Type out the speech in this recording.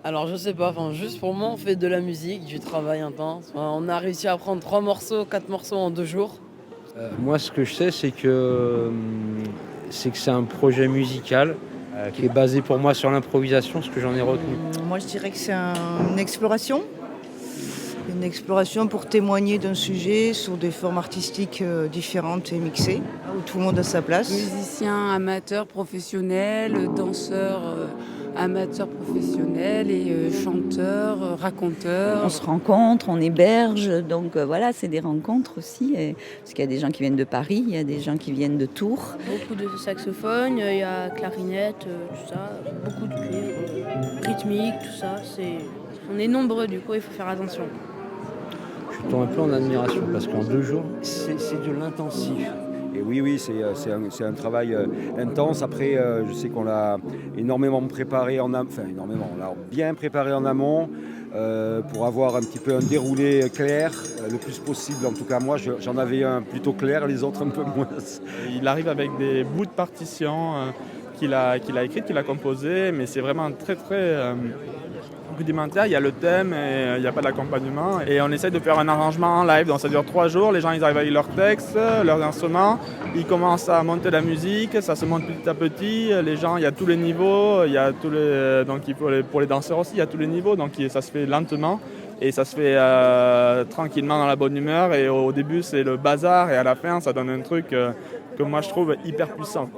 Alors je sais pas, enfin juste pour moi on fait de la musique, du travail intense. Enfin, on a réussi à prendre 3 morceaux, 4 morceaux en 2 jours. Moi, ce que je sais, c'est que c'est un projet musical qui est basé pour moi sur l'improvisation, ce que j'en ai retenu. Moi, je dirais que c'est une exploration. Une exploration pour témoigner d'un sujet sous des formes artistiques différentes et mixées, où tout le monde a sa place. Musiciens amateurs professionnels, danseurs amateurs professionnels et chanteurs, raconteurs. On se rencontre, on héberge, donc voilà, c'est des rencontres aussi. Parce qu'il y a des gens qui viennent de Paris, il y a des gens qui viennent de Tours. Beaucoup de saxophones, il y a clarinette, tout ça, beaucoup de cuivre, rythmique, tout ça. On est nombreux, du coup, il faut faire attention. Je tombe un peu en admiration parce qu'en 2 jours, c'est de l'intensif. Et oui, c'est un travail intense. Après, je sais qu'on l'a énormément préparé en amont, on l'a bien préparé en amont pour avoir un petit peu un déroulé clair, le plus possible. En tout cas, moi, j'en avais un plutôt clair, les autres un peu moins. Il arrive avec des bouts de partitions qu'il a écrites, qu'il a composées, mais c'est vraiment très rudimentaire. Il y a le thème et il n'y a pas d'accompagnement. Et on essaie de faire un arrangement en live, donc ça dure 3 jours. Les gens ils arrivent avec leurs textes, leurs instruments, ils commencent à monter la musique, ça se monte petit à petit. Les gens, il y a tous les niveaux, il y a donc pour les danseurs aussi, il y a tous les niveaux, donc ça se fait lentement. Et ça se fait tranquillement dans la bonne humeur. Et au début, c'est le bazar. Et à la fin, ça donne un truc que moi, je trouve hyper puissant.